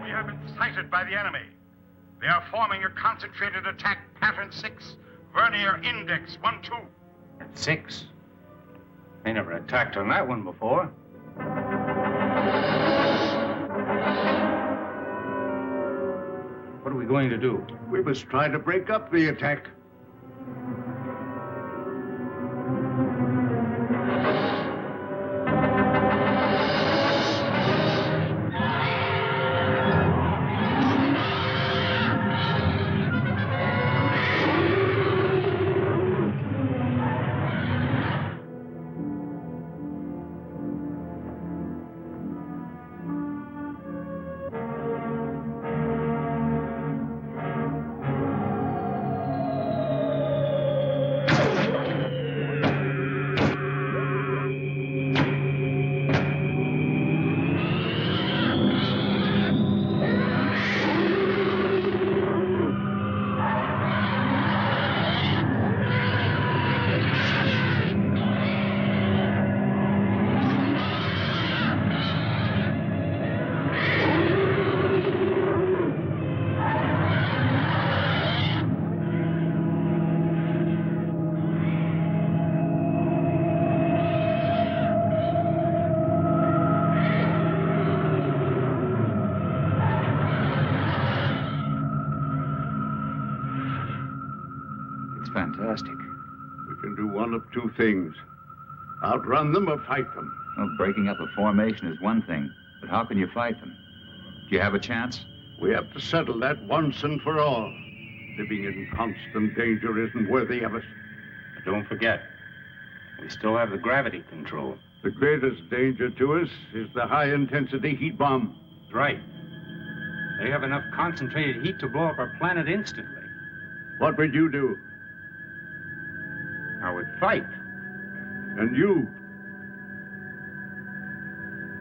We have been sighted by the enemy. They are forming a concentrated attack pattern 6, vernier index 1-2. At 6? They never attacked on that one before. What are we going to do? We must try to break up the attack. Fantastic. We can do one of two things. Outrun them or fight them. Well, breaking up a formation is one thing, but how can you fight them? Do you have a chance? We have to settle that once and for all. Living in constant danger isn't worthy of us. But don't forget, we still have the gravity control. The greatest danger to us is the high-intensity heat bomb. That's right. They have enough concentrated heat to blow up our planet instantly. What would you do? I would fight. And you?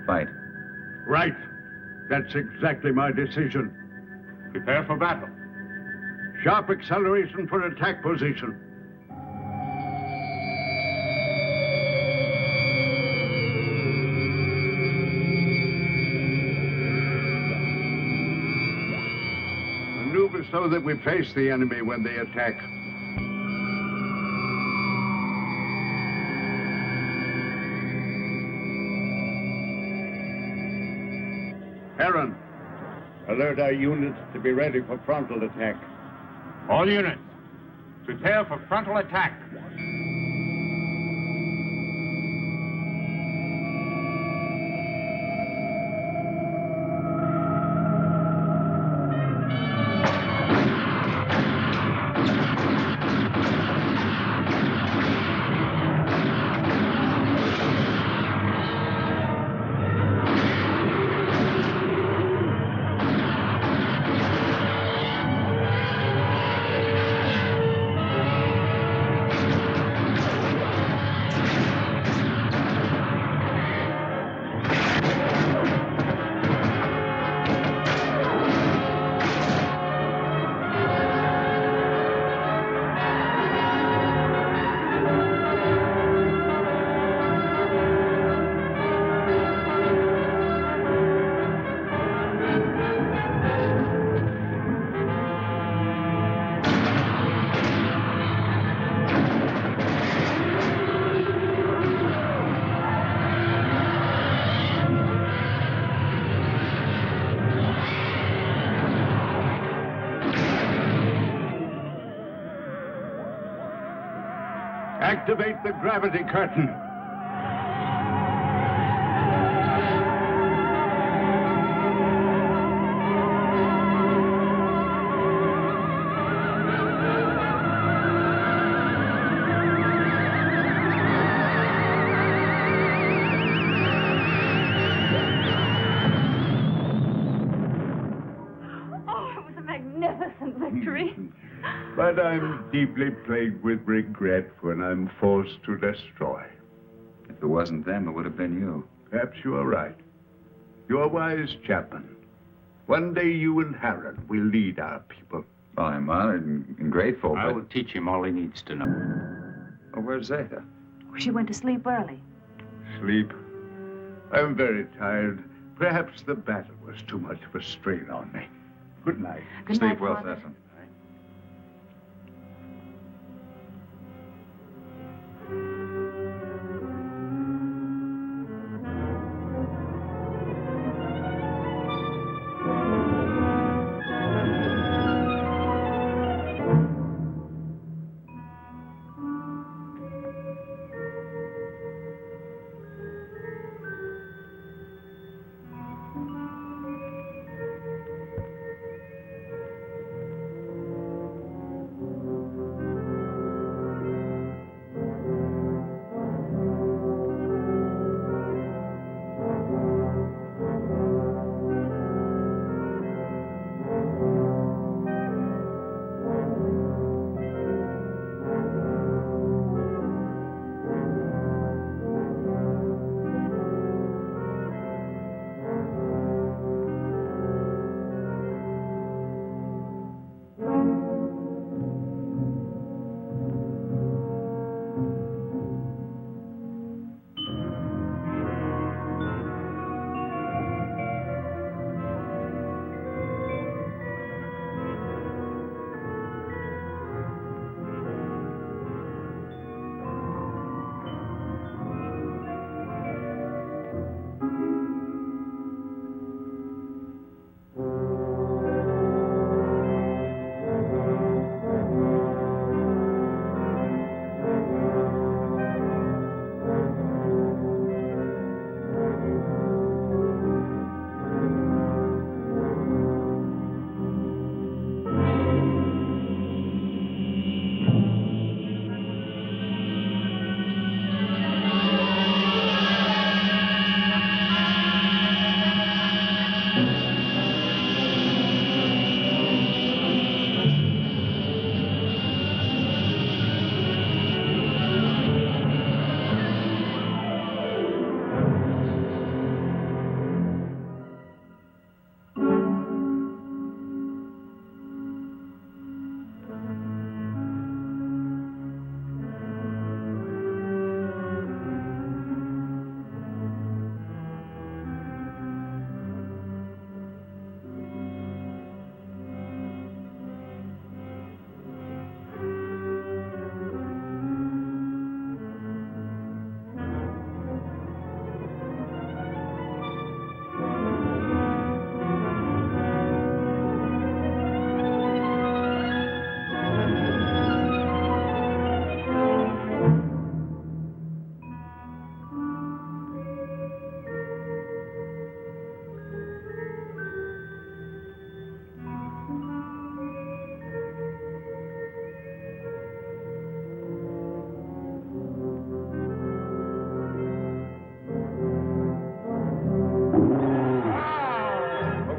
Fight. Right. That's exactly my decision. Prepare for battle. Sharp acceleration for attack position. Maneuver so that we face the enemy when they attack. Aaron, alert our units to be ready for frontal attack. All units, prepare for frontal attack. Activate the gravity curtain. But I'm deeply plagued with regret when I'm forced to destroy. If it wasn't them, it would have been you. Perhaps you are right. You're a wise chaplain. One day you and Harold will lead our people. Well, I'm honored and grateful, I but... will teach him all he needs to know. Oh, where's Zeta? She went to sleep early. Sleep? I'm very tired. Perhaps the battle was too much of a strain on me. Good night. Good Sleep night, well, Father. Cecil.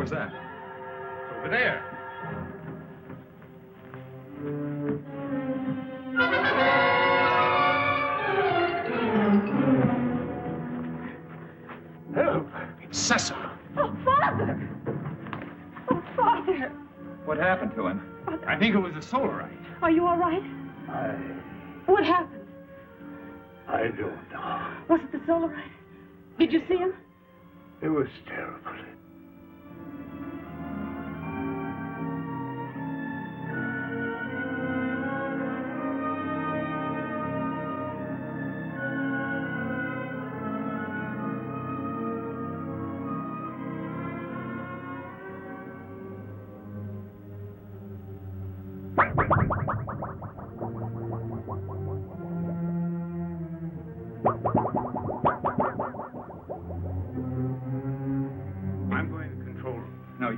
was that? It's over there. Help! It's Cecil. Oh, Father! Oh, Father! What happened to him? I think it was a solarite. Are you all right? What happened? I don't know. Was it the solarite? Did you see him? It was terrible.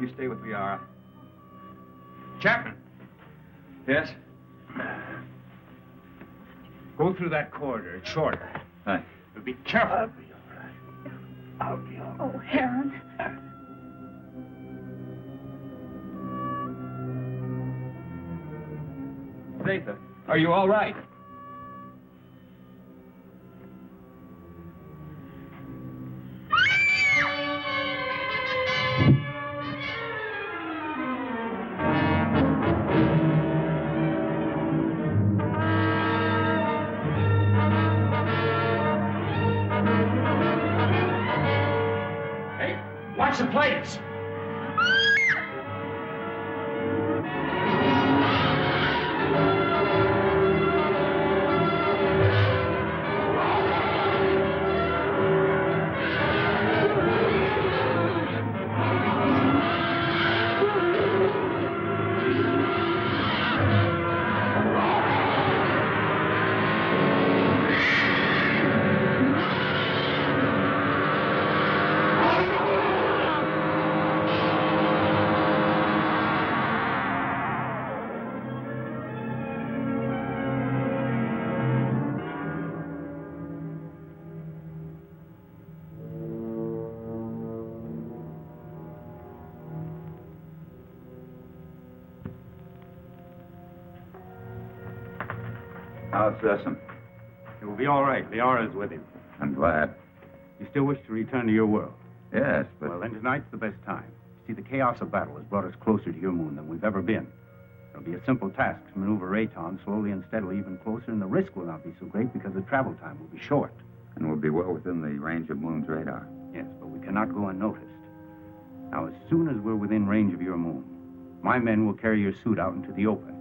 you stay with Liara. Chapman. Yes? Go through that corridor. It's shorter. Hi. But be careful. I'll be all right. Oh, Heron. Zatha, are you all right? Hey, watch the plates! How's Sessom? It will be all right. Liara's with him. I'm glad. You still wish to return to your world? Yes, but... Well, then tonight's the best time. See, the chaos of battle has brought us closer to your moon than we've ever been. It'll be a simple task to maneuver Raton slowly and steadily even closer, and the risk will not be so great because the travel time will be short. And we'll be well within the range of Moon's radar. Yes, but we cannot go unnoticed. Now, as soon as we're within range of your moon, my men will carry your suit out into the open.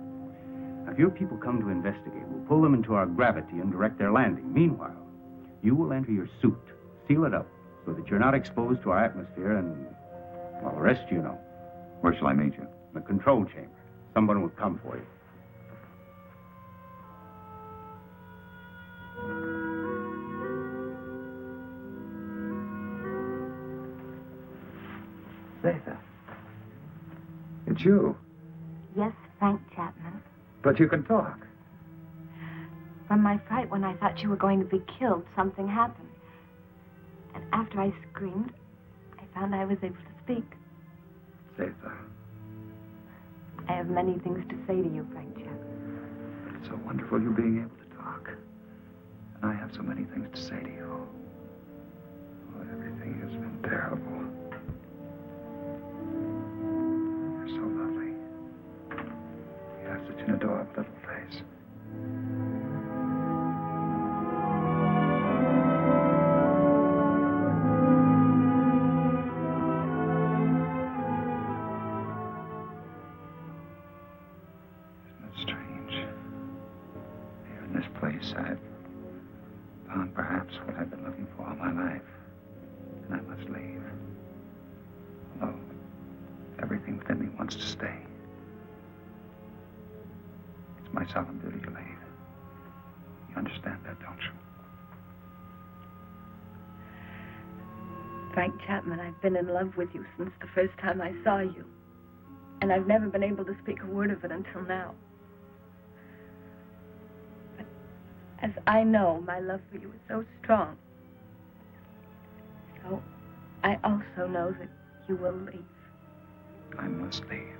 Now, if your people come to investigate, we'll pull them into our gravity and direct their landing. Meanwhile, you will enter your suit, seal it up, so that you're not exposed to our atmosphere and, well, the rest you know. Where shall I meet you? In the control chamber. Someone will come for you. Zatha. It's you. Yes, Frank Chapman. But you can talk. From my fright when I thought you were going to be killed, something happened. And after I screamed, I found I was able to speak. Zatha. I have many things to say to you, Frank Chapman. It's so wonderful you being able to talk. And I have so many things to say to you. Oh, everything has been terrible. You're so lovely. You have such an adorable little face. I've found perhaps what I've been looking for all my life. And I must leave. Although everything within me wants to stay. It's my solemn duty to leave. You understand that, don't you? Frank Chapman, I've been in love with you since the first time I saw you. And I've never been able to speak a word of it until now. As I know, my love for you is so strong. So, I also know that you will leave. I must leave.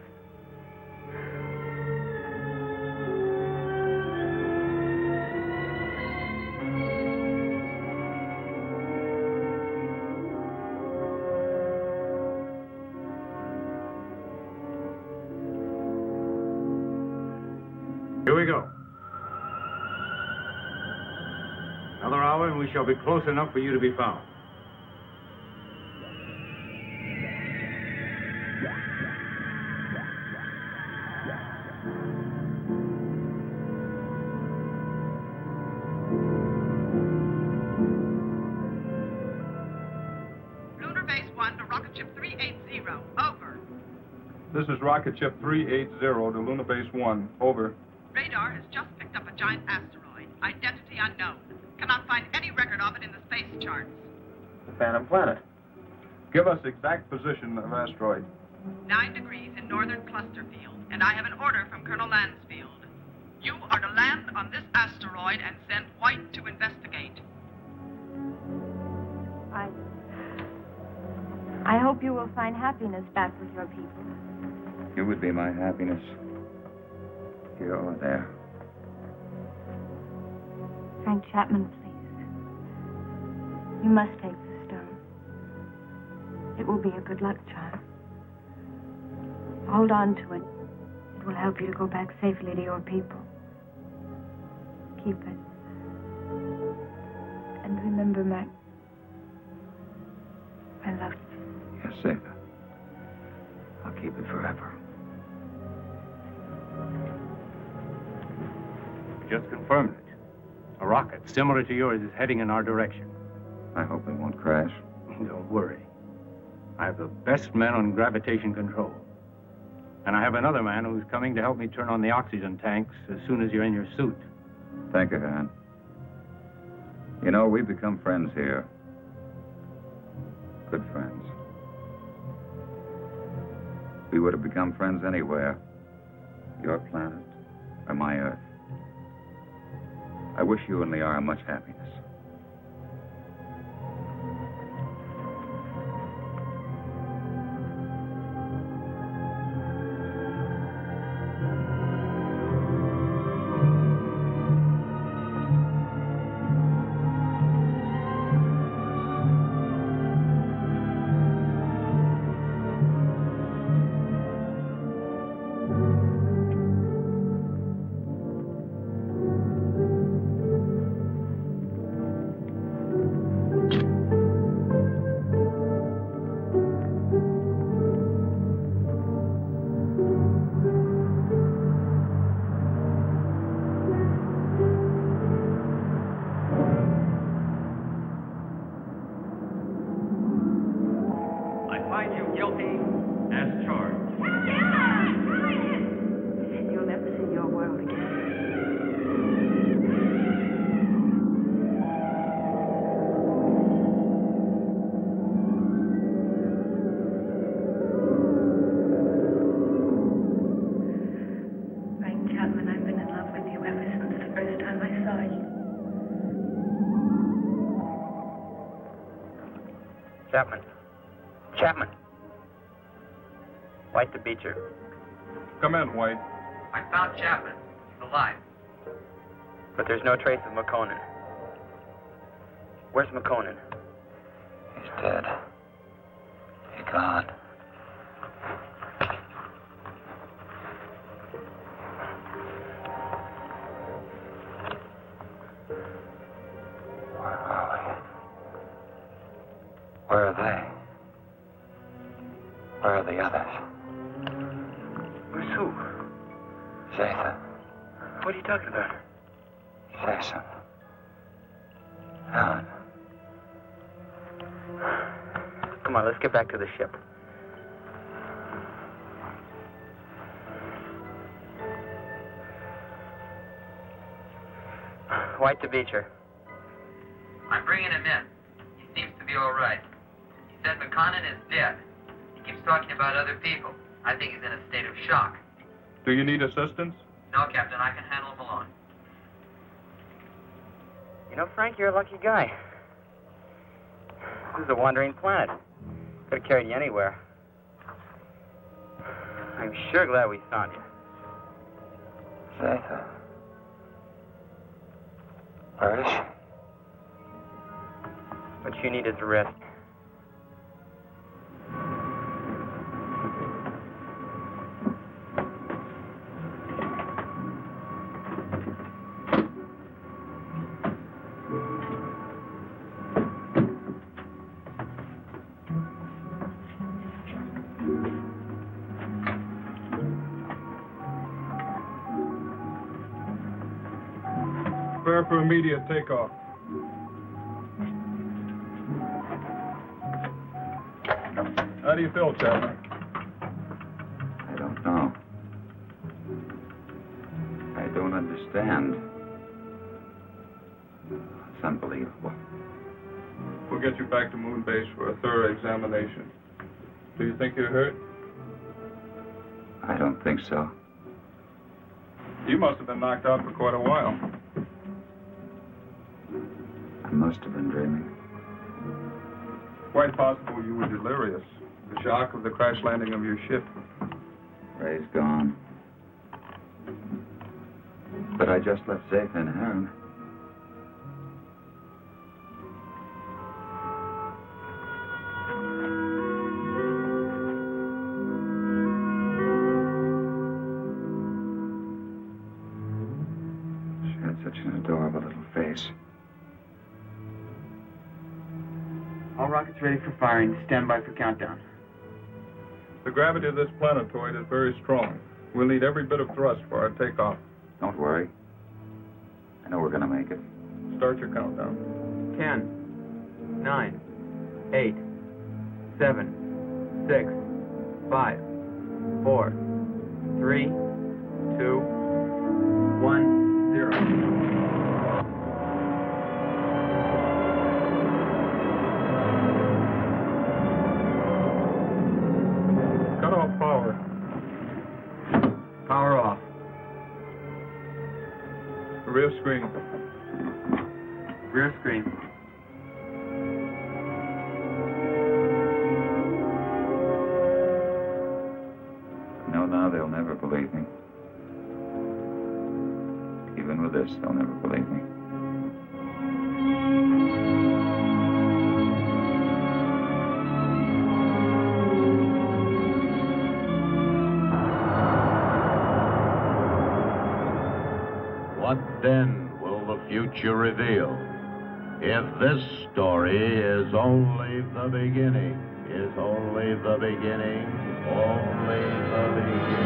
Here we go. Another hour and we shall be close enough for you to be found. Lunar Base 1 to Rocket Ship 380. Over. This is Rocket Ship 380 to Lunar Base 1. Over. Radar has just picked up a giant asteroid. Identity unknown. Cannot find any record of it in the space charts. The Phantom Planet. Give us exact position of asteroid. 9 degrees in northern cluster field, and I have an order from Colonel Lansfield. You are to land on this asteroid and send White to investigate. I hope you will find happiness back with your people. You would be my happiness. Here or there. Frank Chapman, please. You must take the stone. It will be a good luck charm. Hold on to it. It will help you to go back safely to your people. Keep it. And remember my love. Yes, Zeta. I'll keep it forever. Just confirmed it. A rocket similar to yours is heading in our direction. I hope it won't crash. Don't worry. I have the best men on gravitation control. And I have another man who's coming to help me turn on the oxygen tanks as soon as you're in your suit. Thank you, Han. You know, we've become friends here. Good friends. We would have become friends anywhere. Your planet or my Earth. I wish you and Liara much happiness. Chapman. White to Beecher. Come in, White. I found Chapman. He's alive. But there's no trace of McConan. Where's McConan? He's dead. He's gone. Where are we? Where are they? Where are the others? Who's who? Zatha. What are you talking about? Jason. Helen. Come on, let's get back to the ship. White to Beecher. I'm bringing him in. He seems to be all right. He said McConan is dead. He keeps talking about other people. I think he's in a state of shock. Do you need assistance? No, Captain, I can handle him alone. You know, Frank, you're a lucky guy. This is a wandering planet. Could have carried you anywhere. I'm sure glad we found you. Zatha. Where is she? What you need is a rest. Prepare for immediate takeoff. How do you feel, Chapman? I don't know. I don't understand. It's unbelievable. We'll get you back to Moon Base for a thorough examination. Do you think you're hurt? I don't think so. You must have been knocked out for quite a while. I must have been dreaming. Quite possible you were delirious. The shock of the crash landing of your ship. Ray's gone. But I just left Zathan and Heron. She had such an adorable little face. All rockets ready for firing. Stand by for countdown. The gravity of this planetoid is very strong. We'll need every bit of thrust for our takeoff. Don't worry. I know we're gonna make it. Start your countdown. 10, 9, 8, 7, 6, 5, 4, 3, 2, 1, 0. Power off. Rear screen. Rear screen. No, now they'll never believe me. Even with this, they'll never believe me. What then will the future reveal? If this story is only the beginning, only the beginning.